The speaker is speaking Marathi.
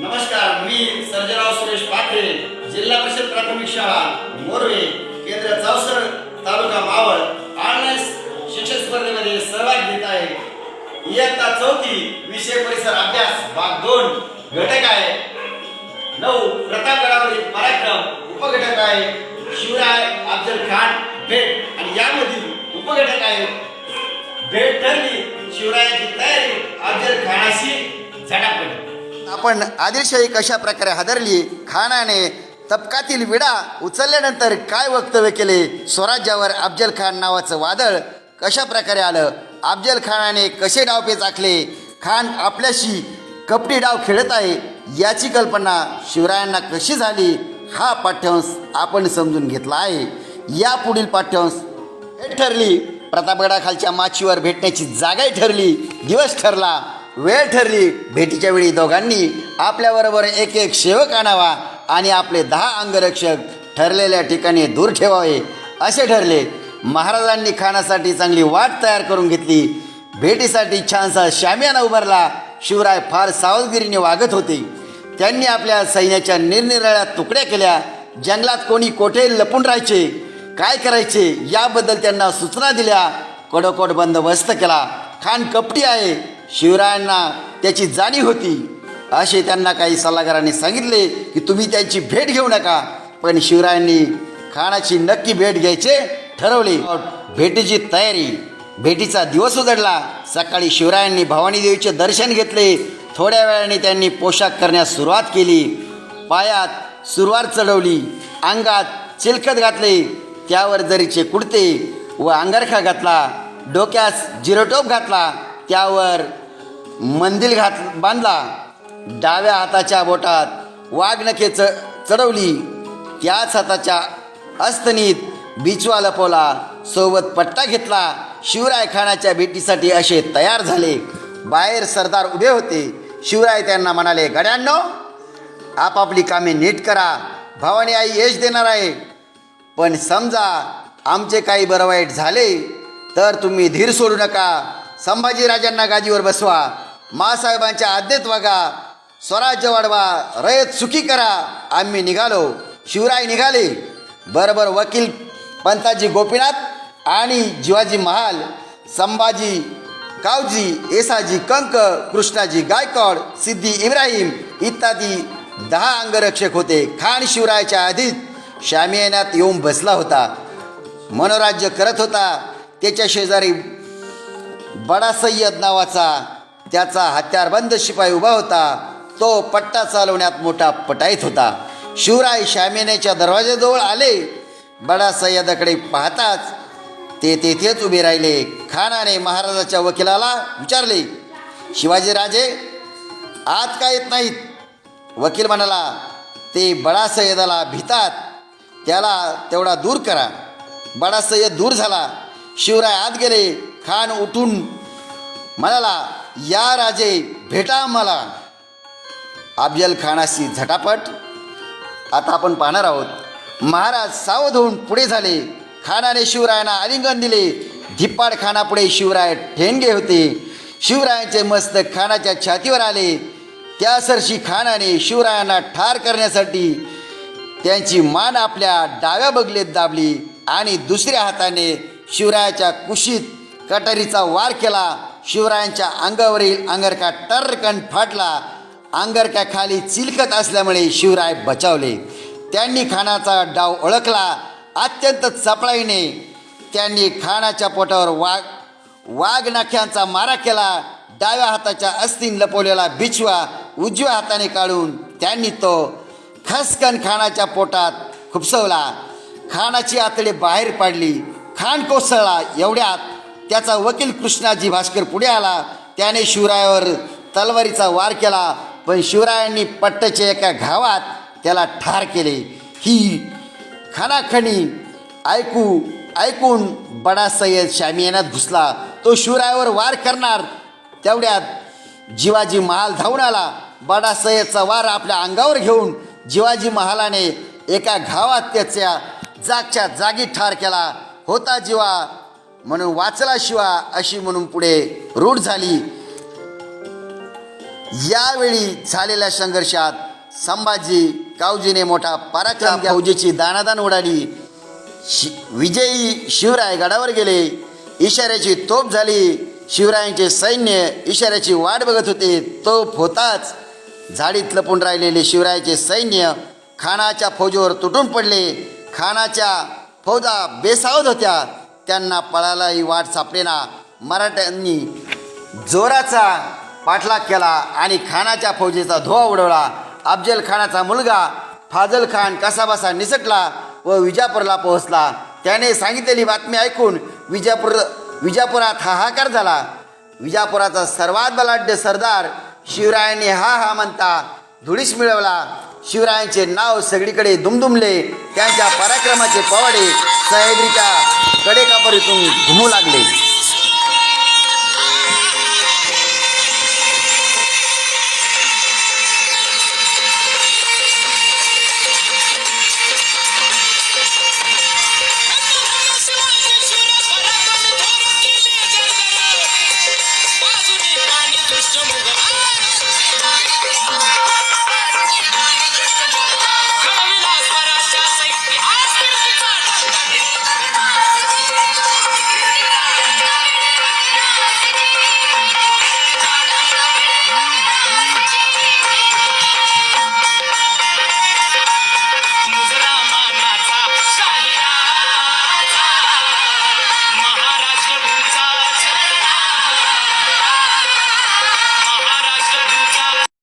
नमस्कार, मी सर्जेराव सुरेश पाखरे, जिल्हा परिषद प्राथमिक शाळा मोरवे, केंद्र चौसर, तालुका मावळ ऑनलाईन शिक्षण स्पर्धेमध्ये सहभाग घेत आहे. इयत्ता 4थी विषय परिसर अभ्यास भाग 2 घटक आहे 9 प्रतापगडावरील पराक्रम, उपघटक आहे शिवराय अफजल खान भेट आणि यामधील उपघटक आहे भेट ठरली शिवरायाची तयारी, अफजल खानाशी झटापट. आपण आदिलशाही कशा प्रकारे हादरली, खानाने तबकातील विडा उचलल्यानंतर काय वक्तव्य केले, स्वराज्यावर अफजल खान नावाचं वादळ कशा प्रकारे आलं, अफजल खानाने कसे डावपेच आखले, खान आपल्याशी कपटी डाव खेळत आहे याची कल्पना शिवरायांना कशी झाली, हा पाठ्यांश आपण समजून घेतला आहे. या पुढील पाठ्यांश भेट ठरली, प्रतापगडाखालच्या माचीवर भेटण्याची जागाही ठरली, दिवस ठरला, वेळ ठरली. भेटीच्या वेळी दोघांनी आपल्याबरोबर एक एक सेवक आणावा आणि आपले 10 अंगरक्षक ठरलेल्या ठिकाणी दूर ठेवावे असे ठरले. महाराजांनी खानासाठी चांगली वाट तयार करून घेतली. भेटीसाठी छानसा शामियाना उभारला. शिवराय फार सावधगिरीने वागत होते. त्यांनी आपल्या सैन्याच्या निरनिराळ्या तुकड्या केल्या. जंगलात कोणी कोठे लपून राहायचे, काय करायचे याबद्दल त्यांना सूचना दिल्या. कडोकोट बंदोबस्त केला. खान कपटी आहे, शिवरायांना त्याची जाणीव होती असे त्यांना काही सल्लागारांनी सांगितले की तुम्ही त्यांची भेट घेऊ नका. पण शिवरायांनी खानाची नक्की भेट घ्यायचे ठरवले. भेटीची तयारी. भेटीचा दिवस उजडला. सकाळी शिवरायांनी भवानी देवीचे दर्शन घेतले. थोड्या वेळाने त्यांनी पोशाख करण्यास सुरुवात केली. पायात सुरवार चढवली, अंगात चिलखत घातले, त्यावर जरीचे कुडते व अंगरखा घातला, डोक्यास जिरोटोप घातला, त्यावर मंदिल बांधला, डाव्या हाताच्या बोटात वाघनखे चढवली, त्याच हाताच्या अस्तनीत बिचवा लपवला, सोबत पट्टा घेतला. शिवराय खानाच्या भेटीसाठी असे तयार झाले. बाहेर सरदार उभे होते. शिवराय त्यांना म्हणाले, गड्यांनो, आपापली कामे नीट करा. भवानी आई यश देणार आहे. पण समजा आमचे काही बरं वाईट झाले तर तुम्ही धीर सोडू नका. संभाजीराजांना गादीवर बसवा. मासाहेबांच्या आज्ञेत वागा. स्वराज्य वाढवा. रयत सुखी करा. आम्ही निघालो. शिवराय निघाले. बरोबर वकील पंताजी गोपीनाथ आणि जिवाजी महाल, संभाजी कावजी, येसाजी कंक, कृष्णाजी गायकवाड, सिद्धी इब्राहिम इत्यादी 10 अंगरक्षक होते. खान शिवरायाच्या आधीच शामियानात येऊन बसला होता. मनोराज्य करत होता. त्याच्या शेजारी बडा सय्यद नावाचा त्याचा हत्यारबंद शिपाई उभा होता. तो पट्टा चालवण्यात मोठा पटाईत होता. शिवराय शामियानाच्या दरवाजाजवळ आले. बडा सय्यदाकडे पाहताच ते तेथेच उभे राहिले. खानाने महाराजाच्या वकिलाला विचारले, शिवाजीराजे आत का येत नाहीत? वकील म्हणाला, ते बडा सय्यदाला भितात, त्याला तेवढा दूर करा. बडा सय्यद दूर झाला. शिवराय आत गेले. खान उठून म्हणाला, या राजे, भेटा मला. अफजल खानाशी झटापट. आता आपण पाहणार आहोत. महाराज सावध होऊन पुढे झाले. खानाने शिवरायांना आलिंगन दिले. धिप्पाड खानापुढे शिवराय ठेंगे होते. शिवरायांचे मस्तक खानाच्या छातीवर आले. त्यासरशी खानाने शिवरायांना ठार करण्यासाठी त्यांची मान आपल्या डाव्या बगलेत दाबली आणि दुसऱ्या हाताने शिवरायाच्या कुशीत कटारीचा वार केला. शिवरायांच्या अंगावरील अंगरखा टर्रकन फाटला. अंगरख्याखाली चिलखत असल्यामुळे शिवराय बचावले. त्यांनी खानाचा डाव ओळखला. अत्यंत चपळाईने त्यांनी खानाच्या पोटावर वाघनख्यांचा मारा केला. डाव्या हाताच्या अस्तीन लपवलेला बिछवा उजव्या हाताने काढून त्यांनी तो खसकन खानाच्या पोटात खुपसवला. खानाची आतडे बाहेर पाडली. खान कोसळला. एवढ्यात त्याचा वकील कृष्णाजी भास्कर पुढे आला. त्याने शिवरायावर तलवारीचा वार केला, पण शिवरायांनी पट्ट्याच्या एका घावात त्याला ठार केले. ही खानाखणी ऐकून बडा सय्यद शामियानात घुसला. तो शिवरायावर वार करणार. तेवढ्यात जिवाजी महाल धावून आला. बडा सय्यदचा वार आपल्या अंगावर घेऊन जिवाजी महालाने एका घावात त्याच्या जागच्या जागी ठार केला. होता जीवा म्हणून वाचला शिवा अशी म्हणून पुढे रूढ झाली. यावेळी झालेल्या संघर्षात संभाजी कावजीने मोठा पराक्रम फौजेची दाणादाण उडाली. विजयी शिवराय गडावर गेले. इशाऱ्याची तोफ झाली. शिवरायांचे सैन्य इशाऱ्याची वाट बघत होते. तोफ होताच झाडीत लपून राहिलेले शिवरायाचे सैन्य खानाच्या फौजेवर तुटून पडले. खानाच्या फौजा बेसावध होत्या. त्यांना पळायलाही वाट सापडेना. मराठ्यांनी जोराचा पाठलाग केला आणि खानाच्या फौजेचा धुवा उडवला. अफजल खानाचा मुलगा फाजल खान कसाबसा निसटला व विजापूरला पोहोचला. त्याने सांगितलेली बातमी ऐकून विजापुरात हाहाकार झाला. विजापुराचा सर्वात बलाढ्य सरदार शिवरायांनी हा म्हणता धुळीस मिळवला. शिवरायांचे नाव सगळीकडे दुमदुमले. त्यांच्या पराक्रमाचे पवाडे सह्याद्रीच्या कडेकापरीतून घुमू लागले.